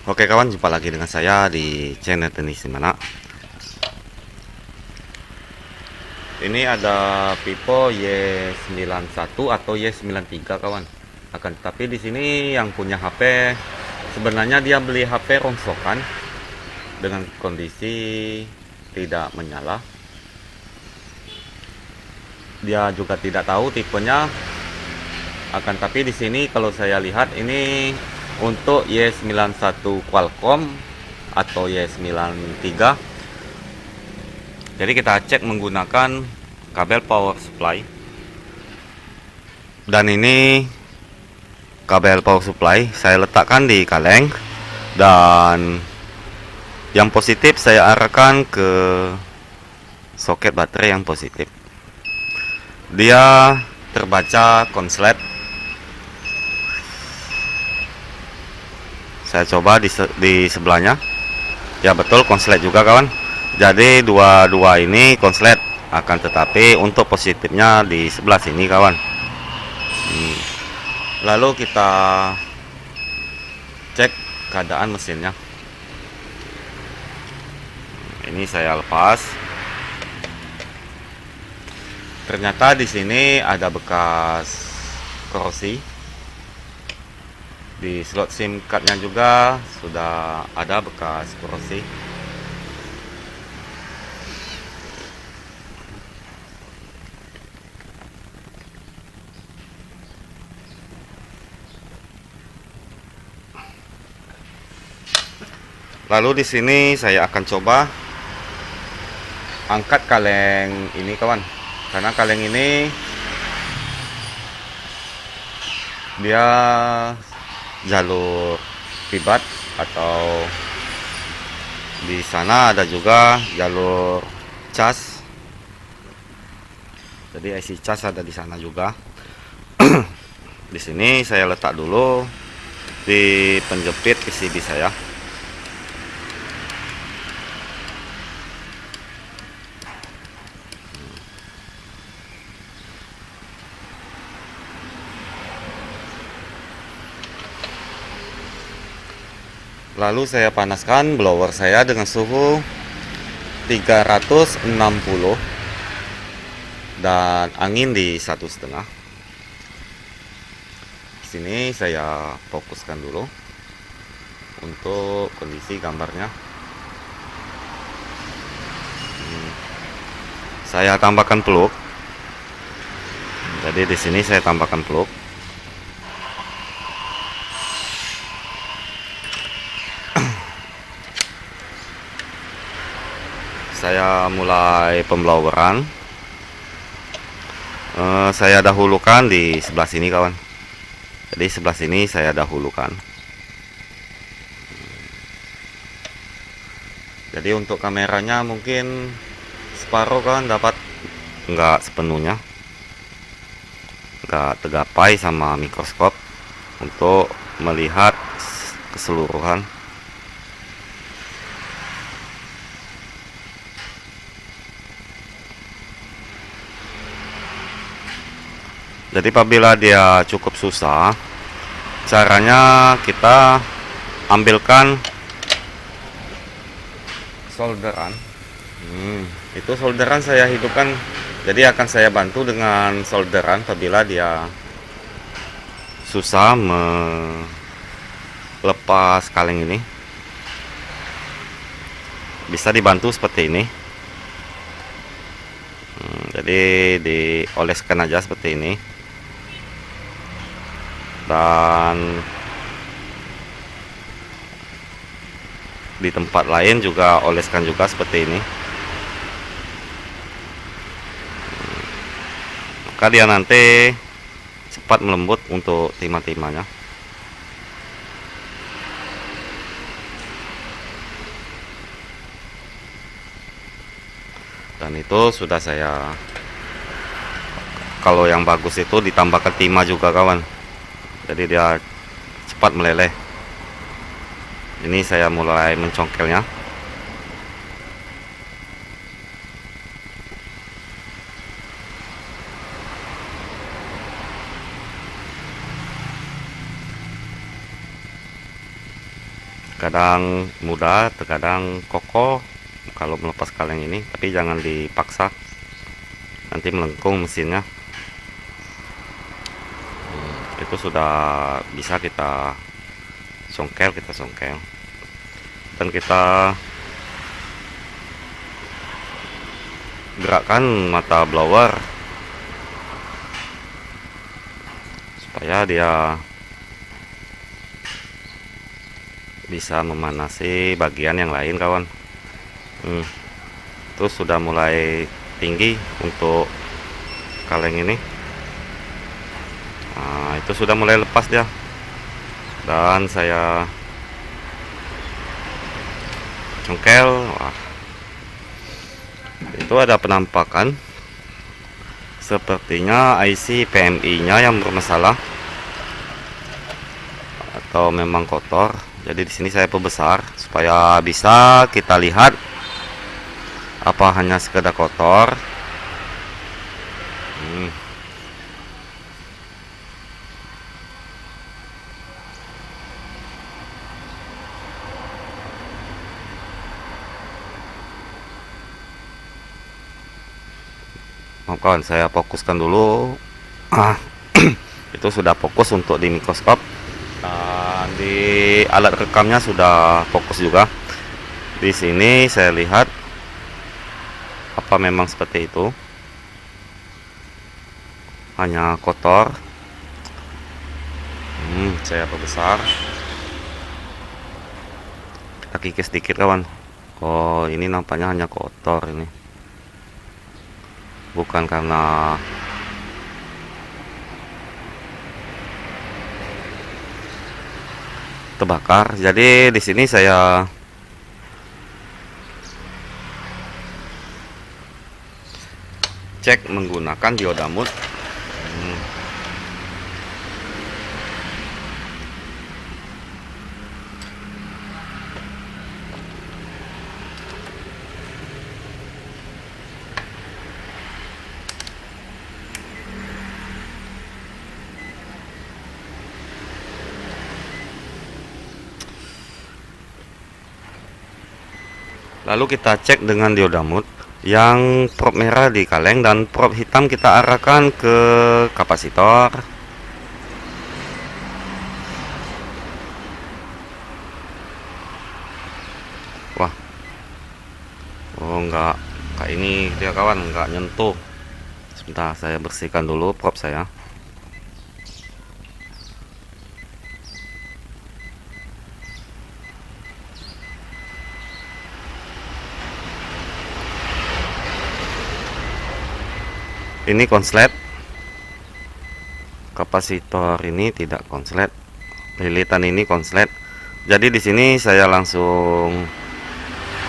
Oke kawan, jumpa lagi dengan saya di channel Tenis Dimana. Ini ada Vivo Y91 atau Y93 kawan. Akan tetapi di sini yang punya HP sebenarnya dia beli HP rongsokan dengan kondisi tidak menyala. Dia juga tidak tahu tipenya. Akan tapi di sini kalau saya lihat ini untuk Y91 Qualcomm atau Y93. Jadi kita cek menggunakan kabel power supply. Dan ini kabel power supply saya letakkan di kaleng, dan yang positif saya arahkan ke soket baterai yang positif. Dia terbaca konslet. Saya coba di sebelahnya. Ya betul, konslet juga kawan. Jadi dua-dua ini konslet, akan tetapi untuk positifnya di sebelah sini kawan. Lalu kita cek keadaan mesinnya. Ini saya lepas. Ternyata di sini ada bekas korosi. Di slot SIM cardnya juga sudah ada bekas korosi. Lalu di sini saya akan coba angkat kaleng ini kawan, karena kaleng ini dia jalur kibat, atau di sana ada juga jalur cas. Jadi IC cas ada di sana juga. Di sini saya letak dulu di penjepit PCB saya. Lalu saya panaskan blower saya dengan suhu 360 dan angin di 1,5. Sini saya fokuskan dulu untuk kondisi gambarnya. Saya tambahkan plug. Jadi di sini saya tambahkan plug. Saya mulai pembloweran. Saya dahulukan di sebelah sini kawan. Jadi sebelah sini saya dahulukan. Jadi untuk kameranya mungkin separuh kan dapat, enggak sepenuhnya, enggak tergapai sama mikroskop untuk melihat keseluruhan. Jadi apabila dia cukup susah, caranya kita ambilkan solderan. Itu solderan saya hidupkan. Jadi akan saya bantu dengan solderan apabila dia susah melepas kaleng ini. Bisa dibantu seperti ini. Jadi dioleskan aja seperti ini. Dan di tempat lain juga oleskan juga seperti ini. Maka dia nanti cepat melembut untuk timah-timahnya. Dan itu sudah saya, kalau yang bagus itu ditambahkan timah juga kawan, jadi dia cepat meleleh. Ini saya mulai mencongkelnya. Kadang mudah, terkadang kokoh kalau melepas kaleng ini, tapi jangan dipaksa, nanti melengkung mesinnya. Itu sudah bisa kita songkel, dan kita gerakkan mata blower supaya dia bisa memanasi bagian yang lain, kawan. Terus sudah mulai tinggi untuk kaleng ini. Nah, itu sudah mulai lepas dia, dan saya congkel. Wah, itu ada penampakan sepertinya IC PMI nya yang bermasalah atau memang kotor. Jadi di sini saya perbesar supaya bisa kita lihat apa hanya sekedar kotor. Maaf kawan, saya fokuskan dulu. Itu sudah fokus untuk di mikroskop, dan di alat rekamnya sudah fokus juga. Di sini saya lihat apa memang seperti itu, hanya kotor. Saya perbesar, kita kikis sedikit, kawan. Oh, ini nampaknya hanya kotor ini, bukan karena terbakar. Jadi di sini saya cek menggunakan diodamut. Lalu kita cek dengan diodamut. Yang prop merah di kaleng dan prop hitam kita arahkan ke kapasitor. Wah, oh enggak, kayak ini dia, kawan, enggak nyentuh. Sebentar, saya bersihkan dulu prop saya. Ini konslet, kapasitor ini tidak konslet, lilitan ini konslet. Jadi di sini saya langsung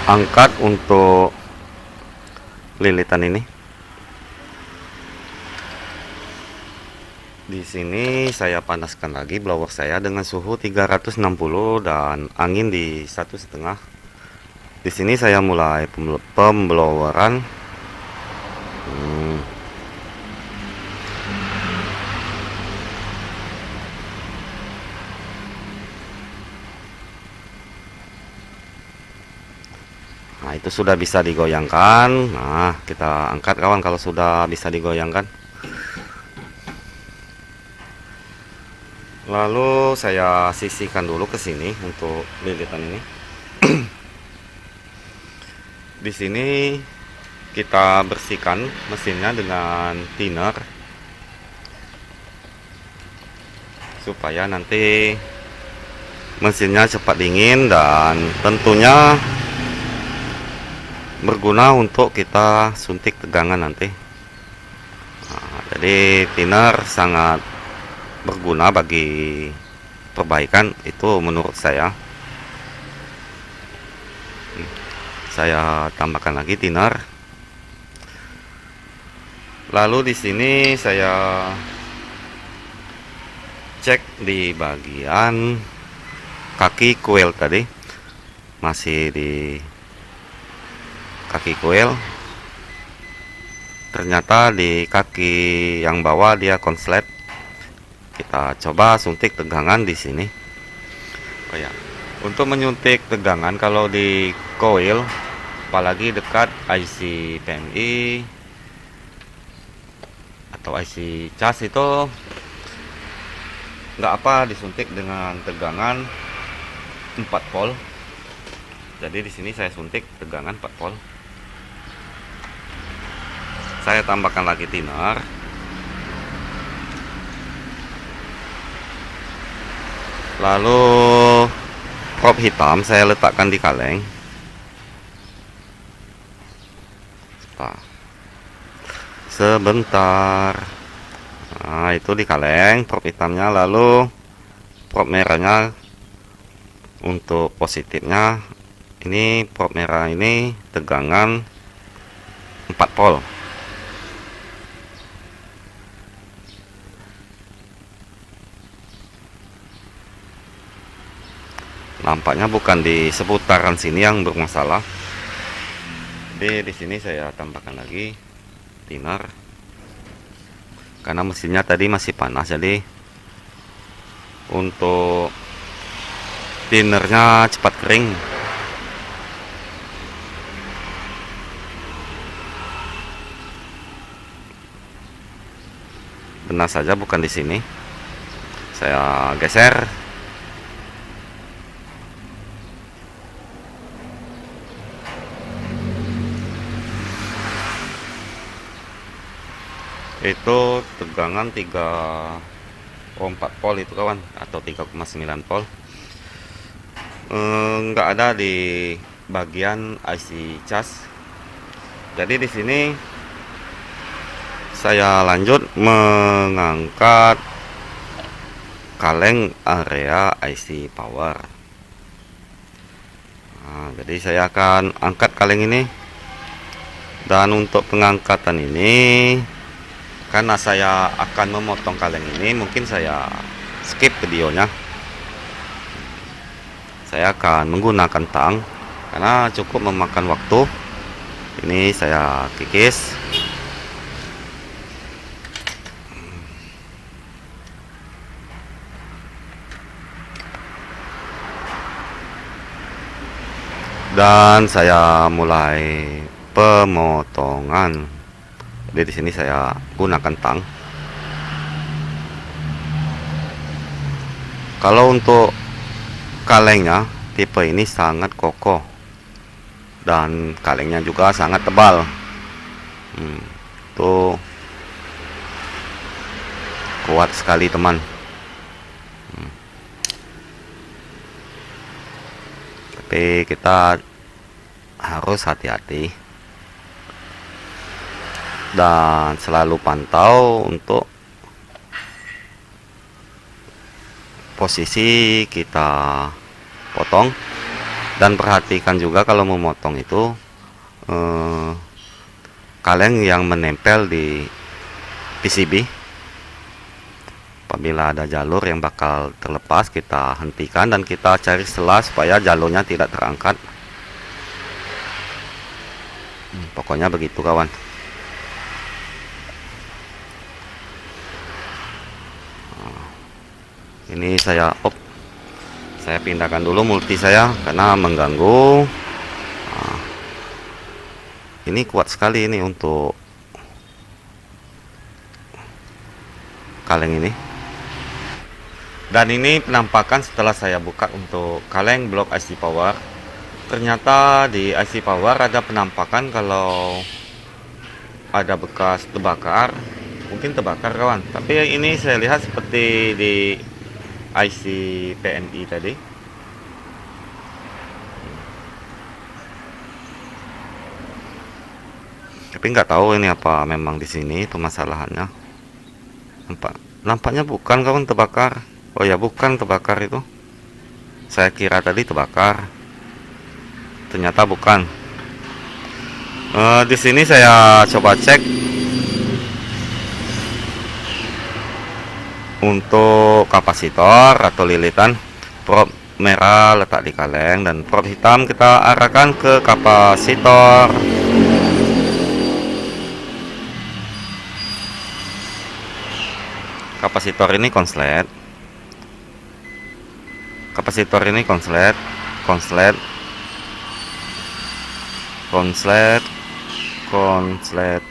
angkat untuk lilitan ini. Di sini saya panaskan lagi blower saya dengan suhu 360 dan angin di 1,5. Di sini saya mulai pembloweran. Nah, itu sudah bisa digoyangkan. Nah, kita angkat, kawan, kalau sudah bisa digoyangkan. Lalu saya sisihkan dulu ke sini untuk lilitan ini. Di sini kita bersihkan mesinnya dengan thinner supaya nanti mesinnya cepat dingin dan tentunya berguna untuk kita suntik tegangan nanti. Nah, jadi thinner sangat berguna bagi perbaikan, itu menurut saya. Saya tambahkan lagi thinner. Lalu di sini saya cek di bagian kaki coil tadi, masih di kaki coil. Ternyata di kaki yang bawah dia konslet. Kita coba suntik tegangan di sini. Oh ya, Untuk menyuntik tegangan kalau di coil, apalagi dekat IC PMI atau IC cas, itu nggak apa disuntik dengan tegangan 4 volt. Jadi di sini saya suntik tegangan 4 volt. Saya tambahkan lagi thinner. Lalu probe hitam saya letakkan di kaleng. Sebentar. Nah, itu di kaleng probe hitamnya. Lalu probe merahnya untuk positifnya. Ini probe merah ini tegangan 4 volt. Nampaknya bukan di seputaran sini yang bermasalah. Jadi di sini saya tambahkan lagi thinner. Karena mesinnya tadi masih panas, jadi untuk thinnernya cepat kering. Benar saja bukan di sini. Saya geser. Itu tegangan 3,4 volt itu kawan, atau 3,9 volt. Nggak ada di bagian IC cas. Jadi di sini saya lanjut mengangkat kaleng area IC power. Nah, jadi saya akan angkat kaleng ini. Dan untuk pengangkatan ini, karena saya akan memotong kaleng ini, mungkin saya skip videonya. Saya akan menggunakan tang karena cukup memakan waktu. Ini saya kikis. Dan saya mulai pemotongan. Jadi di sini saya gunakan tang. Kalau untuk kalengnya tipe ini sangat kokoh dan kalengnya juga sangat tebal. Tuh kuat sekali teman. Tapi kita harus hati-hati dan selalu pantau untuk posisi kita potong, dan perhatikan juga kalau memotong itu kaleng yang menempel di PCB. Apabila ada jalur yang bakal terlepas, kita hentikan dan kita cari celah supaya jalurnya tidak terangkat. Pokoknya begitu kawan. Ini saya pindahkan dulu multi saya karena mengganggu. Ini kuat sekali ini untuk kaleng ini. Dan ini penampakan setelah saya buka untuk kaleng blok IC power. Ternyata di IC power ada penampakan kalau ada bekas terbakar. Mungkin terbakar kawan, tapi ini saya lihat seperti di IC PMI tadi. Tapi nggak tahu ini apa memang di sini permasalahannya. Nampaknya bukan kawan terbakar. Oh ya, bukan terbakar itu. Saya kira tadi terbakar. Ternyata bukan. Di sini saya coba cek untuk kapasitor atau lilitan. Probe merah letak di kaleng dan probe hitam kita arahkan ke kapasitor. Kapasitor ini konslet. konslet, konslet, konslet,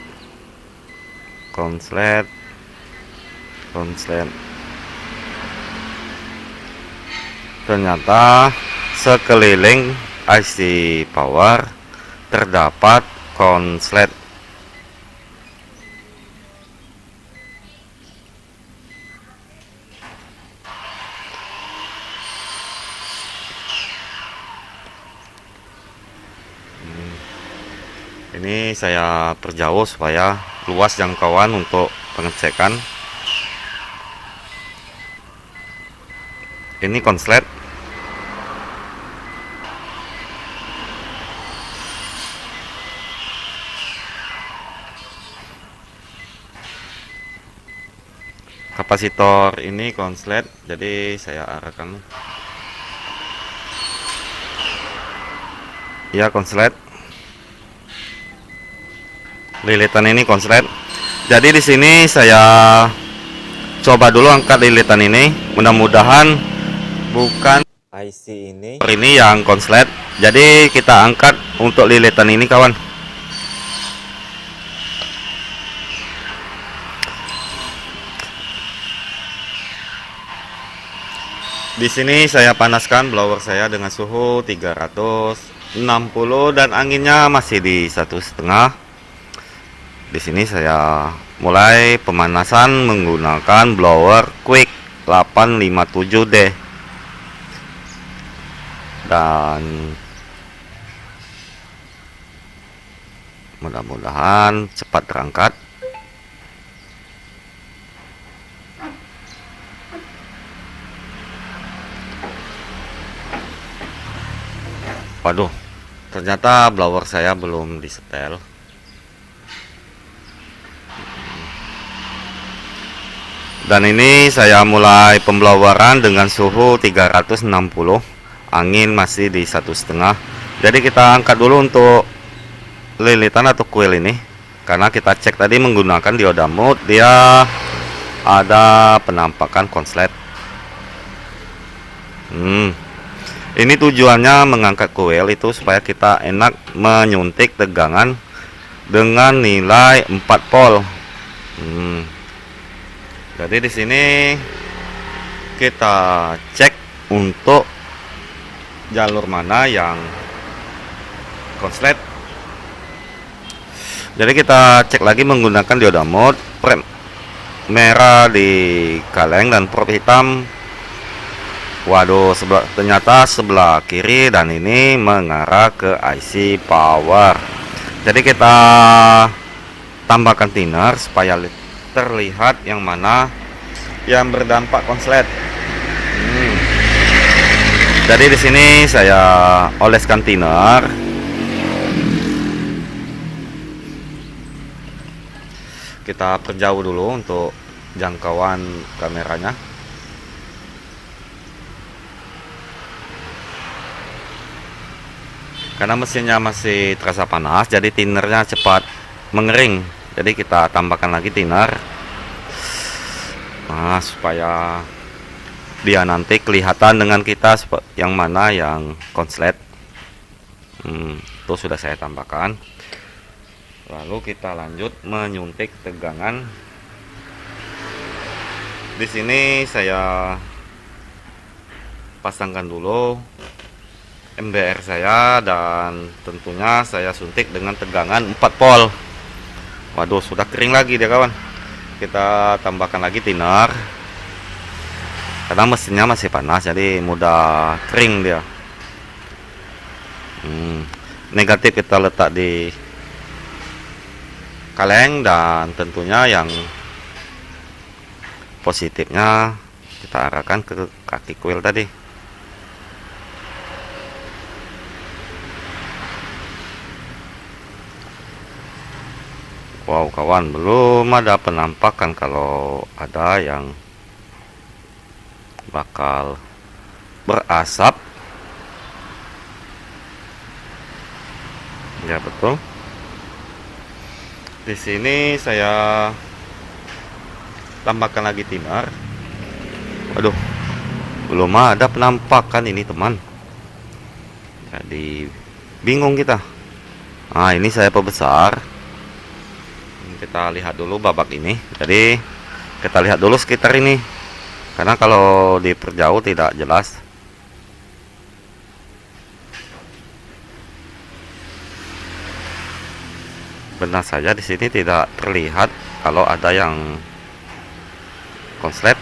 konslet, konslet. Ternyata sekeliling IC power terdapat konslet. Ini saya perjauh supaya luas jangkauan untuk pengecekan. Ini konslet. Kapasitor ini konslet, jadi saya arahkan. Ya, konslet. Lilitan ini konslet. Jadi di sini saya coba dulu angkat lilitan ini. Mudah-mudahan bukan IC ini yang konslet. Jadi kita angkat untuk lilitan ini, kawan. Di sini saya panaskan blower saya dengan suhu 360 dan anginnya masih di 1,5. Di sini saya mulai pemanasan menggunakan blower Quick 857D dan mudah-mudahan cepat terangkat. Waduh, ternyata blower saya belum disetel. Dan ini saya mulai pembloweran dengan suhu 360, angin masih di 1,5. Jadi kita angkat dulu untuk lilitan atau kuil ini, karena kita cek tadi menggunakan dioda mode, dia ada penampakan konslet. Ini tujuannya mengangkat kuil itu supaya kita enak menyuntik tegangan dengan nilai 4 volt. Jadi di sini kita cek untuk jalur mana yang konslet. Jadi kita cek lagi menggunakan dioda mode, prem merah di kaleng dan probe hitam. Waduh, ternyata sebelah kiri dan ini mengarah ke IC power. Jadi kita tambahkan thinner supaya terlihat yang mana yang berdampak konslet. Jadi di sini saya oleskan thinner. Kita perjauh dulu untuk jangkauan kameranya. Karena mesinnya masih terasa panas, jadi thinnernya cepat mengering. Jadi kita tambahkan lagi thinner, nah supaya dia nanti kelihatan dengan kita yang mana yang konslet. Itu sudah saya tambahkan. Lalu kita lanjut menyuntik tegangan. Di sini saya pasangkan dulu MBR saya dan tentunya saya suntik dengan tegangan 4 volt. Waduh, sudah kering lagi dia, kawan. Kita tambahkan lagi thinner karena mesinnya masih panas, jadi mudah kering dia. Negatif kita letak di kaleng dan tentunya yang positifnya kita arahkan ke kaki kuil tadi. Wow, kawan, belum ada penampakan kalau ada yang bakal berasap. Ya, betul. Di sini saya tambahkan lagi thinner. Waduh, belum ada penampakan ini, teman. Jadi bingung kita. Nah, ini saya perbesar. Kita lihat dulu babak ini. Jadi kita lihat dulu sekitar ini, karena kalau diperjauh tidak jelas. Benar saja di sini tidak terlihat kalau ada yang konslet.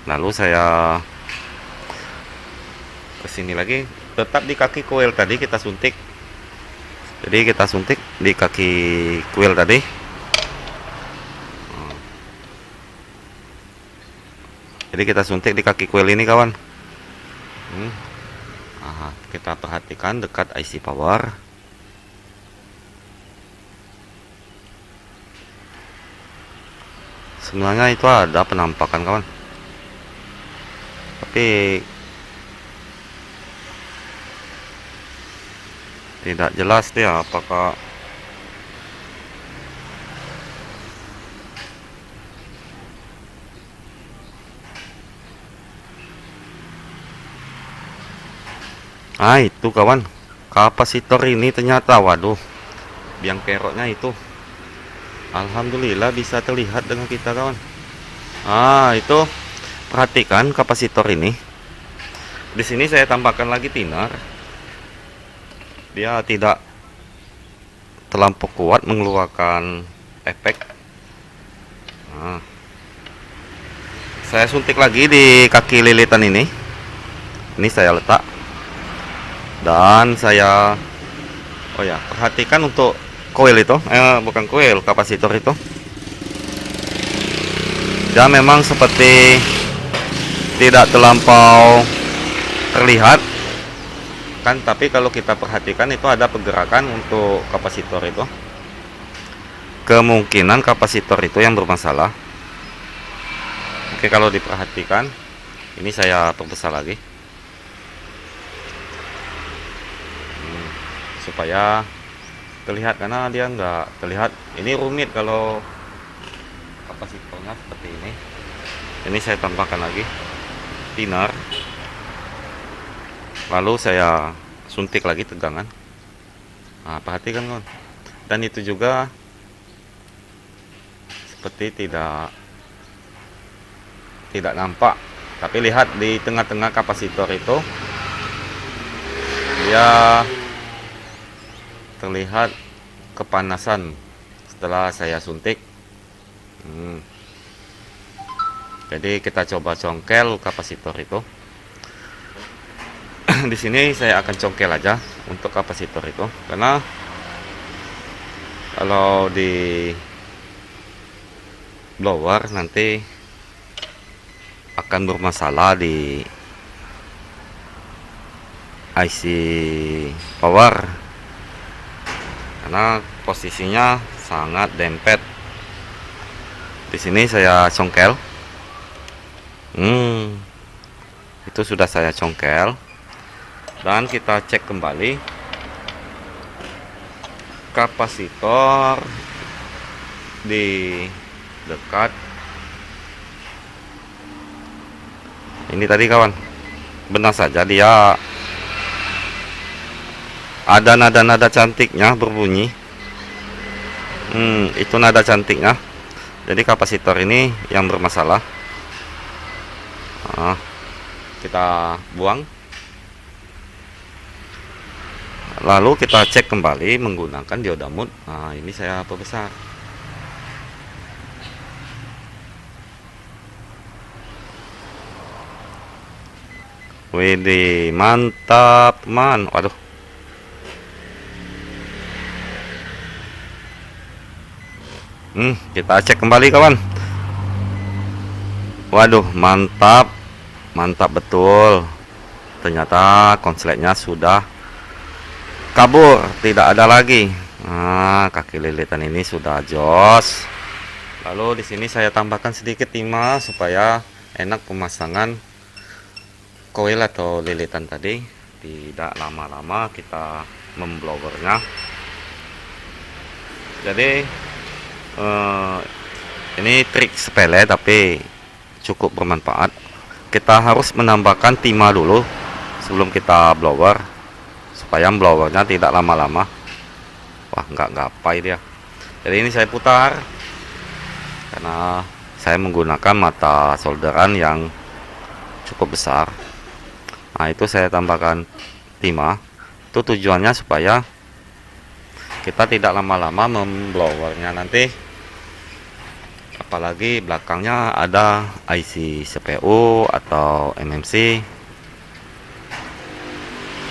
Lalu saya kesini lagi, tetap di kaki kuil tadi kita suntik. Jadi kita suntik di kaki kuil tadi. Jadi kita suntik di kaki kuil ini kawan. Kita perhatikan dekat IC power. Sebenarnya itu ada penampakan kawan, tapi tidak jelas dia apakah itu kawan, kapasitor ini ternyata, waduh, biang keroknya itu alhamdulillah bisa terlihat dengan kita kawan. Itu perhatikan kapasitor ini. Di sini saya tambahkan lagi thinner. Dia tidak terlampau kuat mengeluarkan efek. Saya suntik lagi di kaki lilitan ini. Ini saya letak. Dan saya perhatikan untuk coil itu, bukan coil, kapasitor itu. Dia memang seperti tidak terlampau terlihat kan, tapi kalau kita perhatikan itu ada pergerakan untuk kapasitor itu. Kemungkinan kapasitor itu yang bermasalah. Oke, kalau diperhatikan ini saya perbesar lagi supaya terlihat, karena dia nggak terlihat. Ini rumit kalau kapasitornya seperti ini. Ini saya tambahkan lagi thinner, lalu saya suntik lagi tegangan. Perhatikan kawan, dan itu juga seperti tidak nampak, tapi lihat di tengah-tengah kapasitor itu dia terlihat kepanasan setelah saya suntik. Jadi kita coba congkel kapasitor itu. Di sini saya akan congkel aja untuk kapasitor itu, karena kalau di blower nanti akan bermasalah di IC power, karena posisinya sangat dempet. Di sini saya congkel. Itu sudah saya congkel, dan kita cek kembali kapasitor di dekat ini tadi kawan. Benar saja dia ada nada-nada cantiknya berbunyi. Itu nada cantiknya. Jadi kapasitor ini yang bermasalah. Kita buang, lalu kita cek kembali menggunakan dioda mode. Ini saya perbesar. Widih, mantap man. Waduh, kita cek kembali kawan. Waduh, mantap betul. Ternyata konsletnya sudah kabur, tidak ada lagi. Kaki lilitan ini sudah jos. Lalu di sini saya tambahkan sedikit timah supaya enak pemasangan koil atau lilitan tadi. Tidak lama-lama kita memblowernya. Jadi ini trik sepele tapi cukup bermanfaat. Kita harus menambahkan timah dulu sebelum kita blower, supaya blowernya tidak lama-lama. Wah, nggak gapai dia. Jadi ini saya putar karena saya menggunakan mata solderan yang cukup besar. Nah, itu saya tambahkan timah. Itu tujuannya supaya kita tidak lama-lama memblowernya nanti, apalagi belakangnya ada IC CPU atau MMC.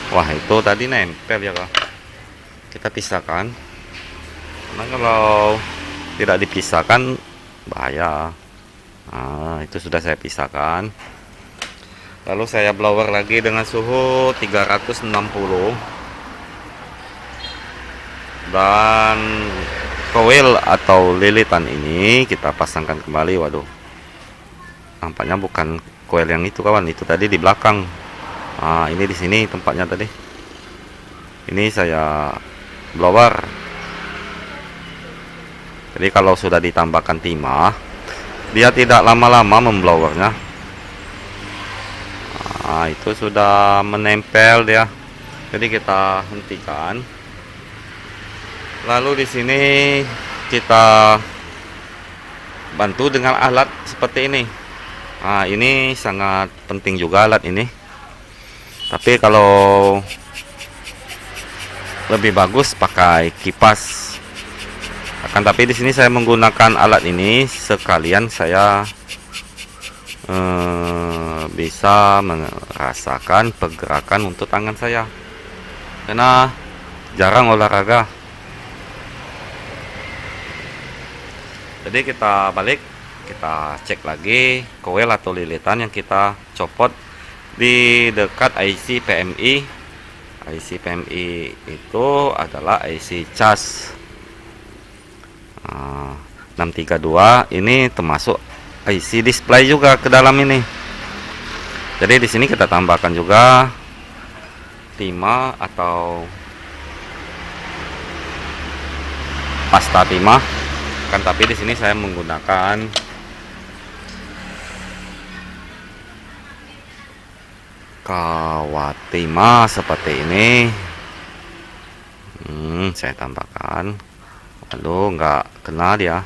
Wah, itu tadi nempel ya kak. Kita pisahkan, karena kalau tidak dipisahkan bahaya. Nah, itu sudah saya pisahkan. Lalu saya blower lagi dengan suhu 360, dan coil atau lilitan ini kita pasangkan kembali. Waduh, nampaknya bukan coil yang itu kawan, itu tadi di belakang. Nah, ini di sini tempatnya tadi. Ini saya blower. Jadi kalau sudah ditambahkan timah, dia tidak lama-lama memblowernya. Nah, itu sudah menempel dia. Jadi kita hentikan. Lalu di sini kita bantu dengan alat seperti ini. Nah, ini sangat penting juga alat ini. Tapi kalau lebih bagus pakai kipas. Akan tapi di sini saya menggunakan alat ini sekalian saya bisa merasakan pergerakan untuk tangan saya, karena jarang olahraga. Jadi kita balik, kita cek lagi coil atau lilitan yang kita copot di dekat IC PMI. IC PMI itu adalah IC cas 632. Ini termasuk IC display juga ke dalam ini. Jadi di sini kita tambahkan juga timah atau pasta timah. Kan tapi di sini saya menggunakan kawat timah seperti ini. Saya tambahkan. Aduh, nggak kena dia.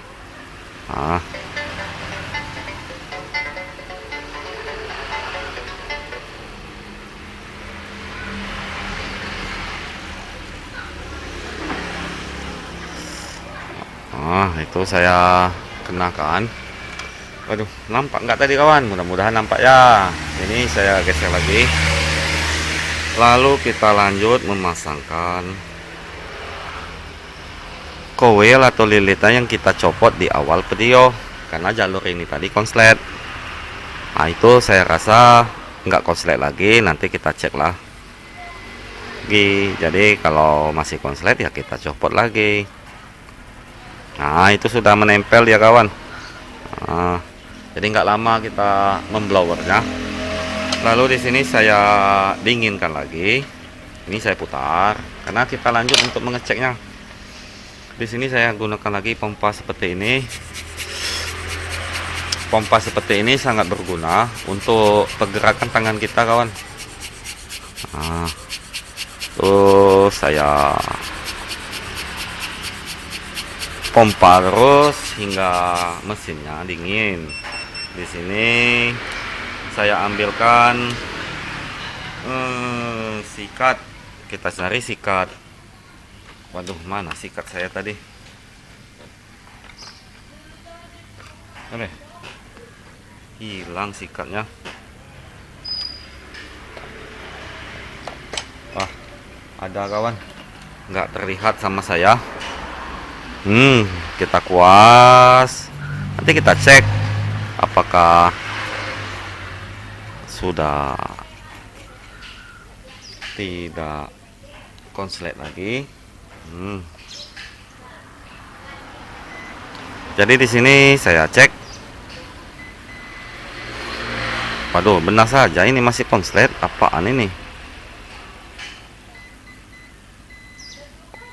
Itu saya kenakan. Waduh, nampak nggak tadi kawan? Mudah-mudahan nampak ya. Ini saya geser lagi. Lalu kita lanjut memasangkan coil atau lilitan yang kita copot di awal video, karena jalur ini tadi konslet. Nah, itu saya rasa nggak konslet lagi, nanti kita cek lah. Jadi kalau masih konslet ya kita copot lagi. Nah, itu sudah menempel ya kawan. Jadi nggak lama kita memblowernya. Lalu di sini saya dinginkan lagi. Ini saya putar karena kita lanjut untuk mengeceknya. Di sini saya gunakan lagi pompa seperti ini. Pompa seperti ini sangat berguna untuk pergerakan tangan kita kawan. Terus saya pompa terus hingga mesinnya dingin. Di sini saya ambilkan sikat. Kita cari sikat. Waduh, mana sikat saya tadi? Hilang sikatnya. Wah, ada kawan, nggak terlihat sama saya. Kita kuas. Nanti kita cek apakah sudah tidak konslet lagi. Jadi di sini saya cek. Waduh, benar saja ini masih konslet. Apaan ini?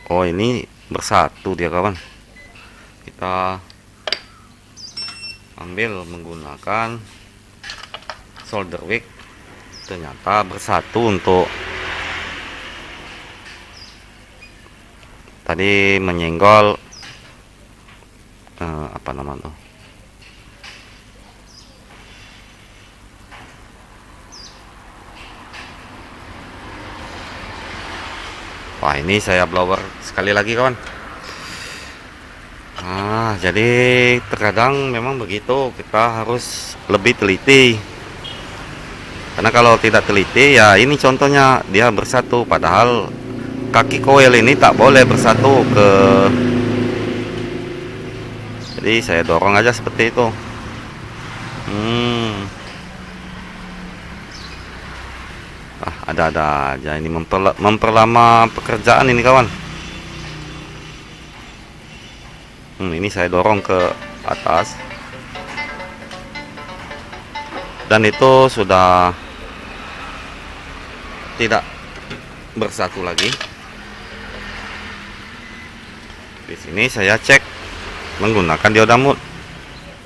Oh, ini bersatu dia kawan. Kita ambil menggunakan solder wick. ternyata bersatu untuk tadi menyenggol apa namanya tuh, wah ini saya blower sekali lagi kawan. Jadi terkadang memang begitu, kita harus lebih teliti, karena kalau tidak teliti ya ini contohnya dia bersatu, padahal kaki koil ini tak boleh bersatu ke, jadi saya dorong aja seperti itu. Ada aja ini, memperlama pekerjaan ini kawan. Ini saya dorong ke atas dan itu sudah tidak bersatu lagi. Di sini saya cek menggunakan dioda mode,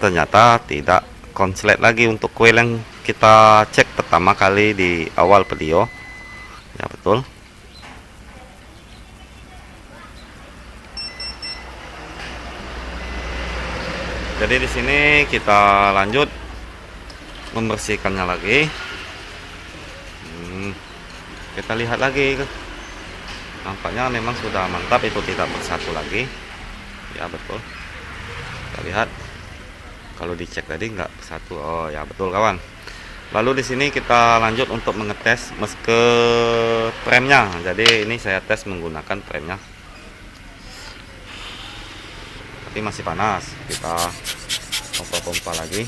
ternyata tidak konslet lagi untuk coil yang kita cek pertama kali di awal video. Ya betul. Jadi di sini kita lanjut membersihkannya lagi. Kita lihat lagi, nampaknya memang sudah mantap, itu tidak bersatu lagi. Ya betul. Kita lihat, kalau dicek tadi nggak bersatu. Oh ya betul kawan. Lalu di sini kita lanjut untuk mengetes ke premnya. Jadi ini saya tes menggunakan premnya, tapi masih panas. Kita pompa lagi.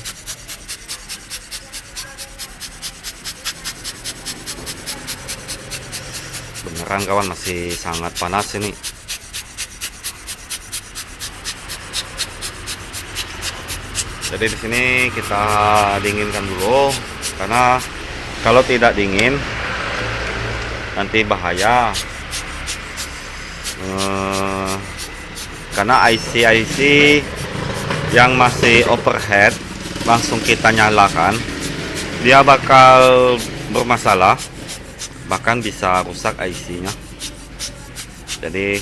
Beneran kawan, masih sangat panas ini. Jadi di sini kita dinginkan dulu, karena kalau tidak dingin nanti bahaya. Karena IC yang masih overhead langsung kita nyalakan, dia bakal bermasalah, bahkan bisa rusak IC-nya. Jadi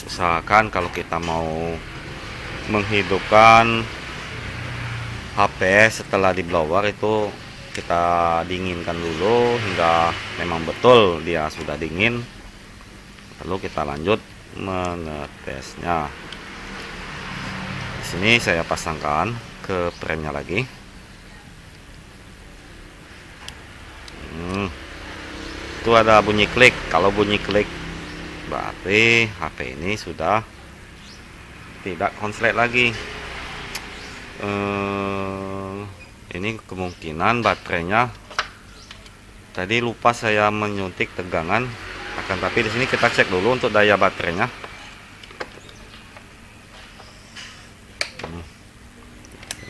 usahakan kalau kita mau menghidupkan HP setelah di blower itu kita dinginkan dulu hingga memang betul dia sudah dingin, lalu kita lanjut mengetesnya. Di sini saya pasangkan ke premnya lagi. Itu ada bunyi klik. Kalau bunyi klik berarti HP ini sudah tidak konslet lagi. Ini kemungkinan baterainya tadi lupa saya menyuntik tegangan, akan tapi di sini kita cek dulu untuk daya baterainya.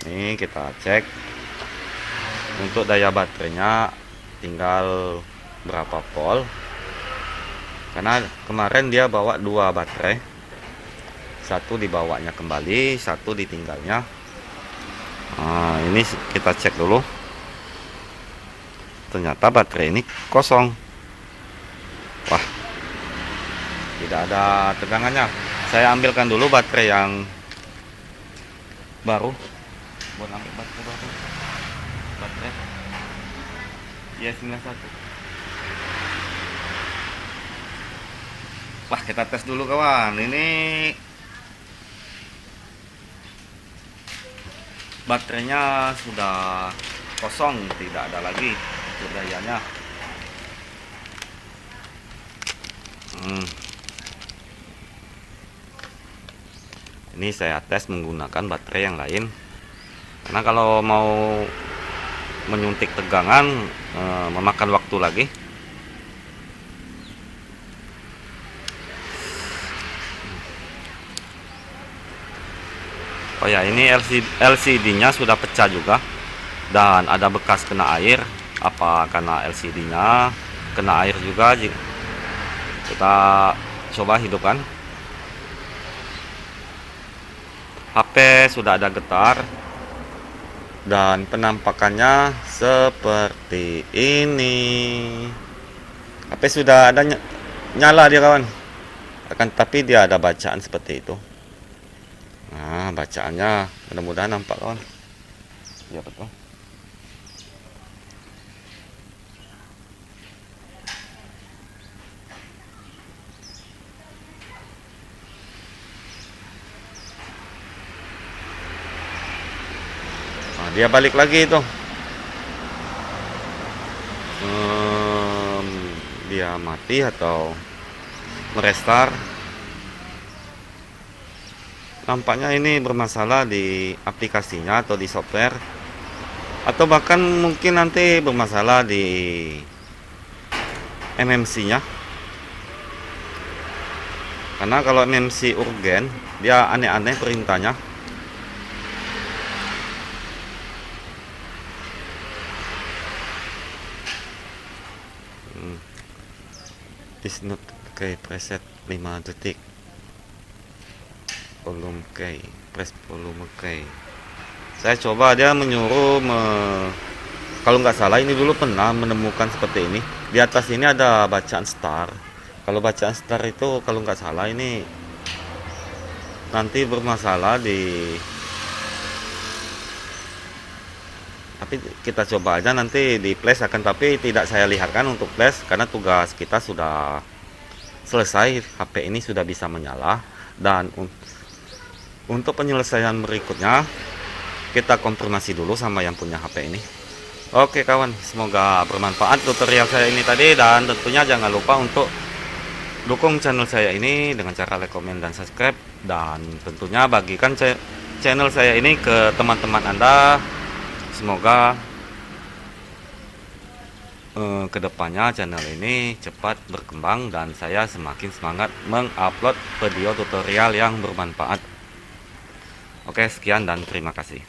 Ini kita cek untuk daya baterainya tinggal berapa volt, karena kemarin dia bawa dua baterai, satu dibawanya kembali, satu ditinggalnya. Ini kita cek dulu, ternyata baterai ini kosong. Wah, tidak ada tegangannya. Saya ambilkan dulu baterai yang baru. Buat ambil baterai baru, baterai Y91. Wah, kita tes dulu kawan. Ini baterainya sudah kosong, tidak ada lagi untuk dayanya. Ini saya tes menggunakan baterai yang lain, karena kalau mau menyuntik tegangan memakan waktu lagi. Oh ya, ini LCD-nya sudah pecah juga dan ada bekas kena air. Apa karena LCD-nya kena air juga? Kita coba hidupkan. HP sudah ada getar dan penampakannya seperti ini. HP sudah ada nyala dia kawan, akan tapi dia ada bacaan seperti itu. Nah, bacaannya mudah-mudahan nampak kawan. Ya betul. Nah, dia balik lagi itu. Dia mati atau merestart. Nampaknya ini bermasalah di aplikasinya atau di software, atau bahkan mungkin nanti bermasalah di MMC-nya. Karena kalau MMC urgen, dia aneh-aneh perintahnya. Is not okay, preset 5 detik. Volume key, press volume key. Saya coba, dia menyuruh kalau nggak salah ini dulu pernah menemukan seperti ini. Di atas ini ada bacaan start. Kalau bacaan start itu kalau nggak salah ini nanti bermasalah di, tapi kita coba aja nanti di flash akan, tapi tidak saya lihatkan untuk flash karena tugas kita sudah selesai. HP ini sudah bisa menyala, dan untuk penyelesaian berikutnya kita konfirmasi dulu sama yang punya HP ini. Oke kawan, semoga bermanfaat tutorial saya ini tadi, dan tentunya jangan lupa untuk dukung channel saya ini dengan cara like, komen, dan subscribe, dan tentunya bagikan channel saya ini ke teman-teman Anda. Semoga kedepannya channel ini cepat berkembang dan saya semakin semangat mengupload video tutorial yang bermanfaat. Oke, sekian dan terima kasih.